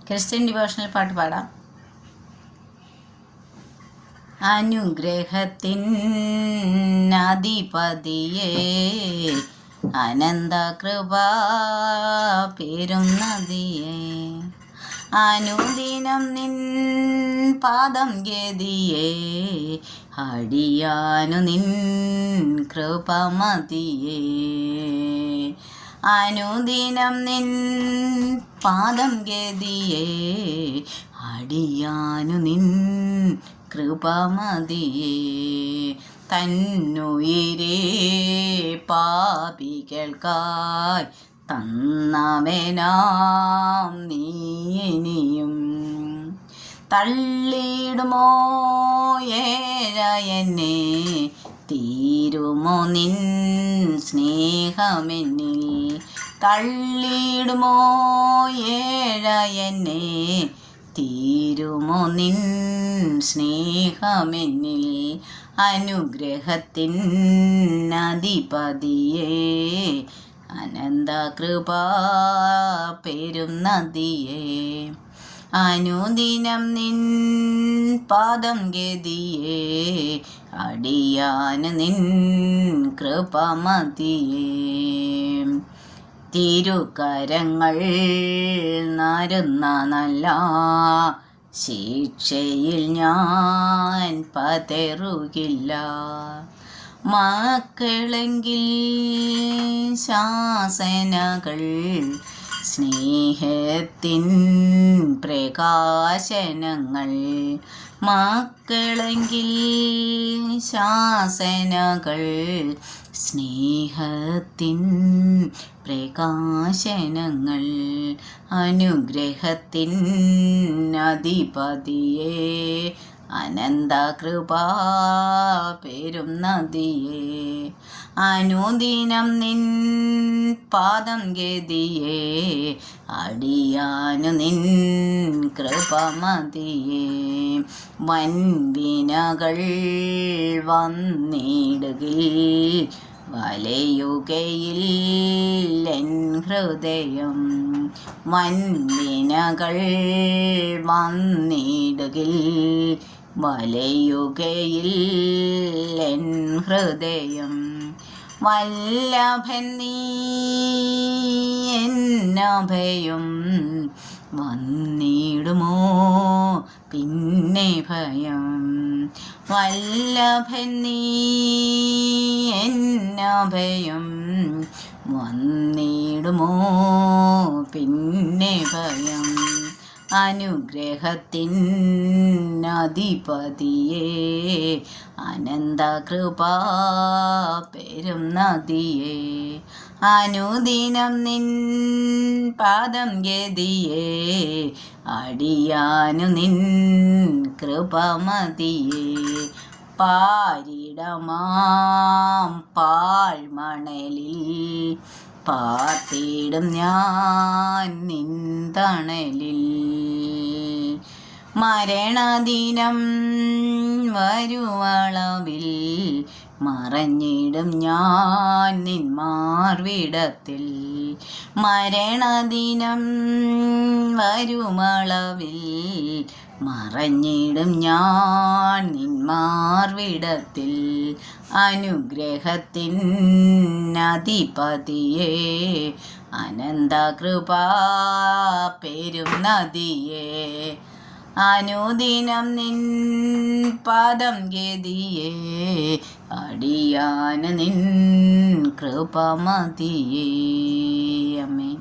Christian devotional പാട്ട് പാടാം. അനുഗ്രഹത്തിൻ അധിപതിയേ അനന്ത കൃപ പേരും നദിയേ, അനുദിനം നിൻ പാദം ഗതിയേ, അടിയാനു നിൻ കൃപ മതിയേ. അനുദിനം നിൻ പാദം ഗതിയേ, അടിയാനു നിൻ കൃപ മതിയേ. തന്നുയിരേ പാപികൾക്കായി തന്നവനാം നീ ഇനിയും തള്ളിയിടുമോ ഏഴയെന്നെ, തീരുമോ നിൻ സ്നേഹമെന്നിൽ. തള്ളിയിടുമോ ഏഴയെന്നെ, തീരുമോ നിൻ സ്നേഹമെന്നിൽ. അനുഗ്രഹത്തിൻ അധിപതിയേ അനന്ത കൃപ പേരും നദിയേ, അനുദിനം നിൻ പാദം ഗതിയേ, അടിയാന് നിൻ കൃപ മതിയേ. തിരുകരങ്ങൾ നാരുന്ന നല്ല ശിക്ഷയിൽ ഞാൻ പതറുകില്ല. മക്കളെങ്കിൽ ശാസനകൾ സ്നേഹത്തിൻ പ്രകാശനങ്ങൾ. മക്കളെങ്കിൽ ശാസനകൾ സ്നേഹത്തിൻ പ്രകാശനങ്ങൾ. അനുഗ്രഹത്തിൻ അധിപതിയേ അനന്ത കൃപ പേരും നദിയേ, അനുദിനം നിൻ പാദം ഗതിയേ, അടിയാനു നിൻ കൃപ മതിയേ. വൻവിനകൾ വന്നിടുകിൽ വലയുകയിൽ എൻ ഹൃദയം. വൻവിനകൾ വന്നിടുകിൽ വലയുകയിൽ എൻ ഹൃദയം. വല്ലഭൻ നീ എന്നഭയം, വന്നിടുമോ പിന്നെ ഭയം. വല്ലഭൻ നീ എന്നഭയം, വന്നിടുമോ പിന്നെ ഭയം. അനുഗ്രഹത്തിൻ അധിപതിയേ അനന്ത കൃപ പേരും നദിയേ, അനുദിനം നിൻ പാദം ഗതിയേ, അടിയാനു നിൻ കൃപ മതിയേ. പാരിടമാം പാഴ്മണലിൽ പാർത്തിടും ഞാൻ നിൻ തണലിൽ. മരണദിനം വരുവളവിൽ മറഞ്ഞിടും ഞാൻ നിൻ മാർവിടത്തിൽ. മരണദിനം വരുമളവിൽ മറഞ്ഞിടും ഞാൻ നിൻ മാർവിടത്തിൽ. അനുഗ്രഹത്തിൻ അധിപതിയേ അനന്ത കൃപ പേരും നദിയേ, അനുദിനം നിൻ പാദം ഗതിയേ, അടിയാന് നിൻ കൃപ മതിയേ. ആമേൻ.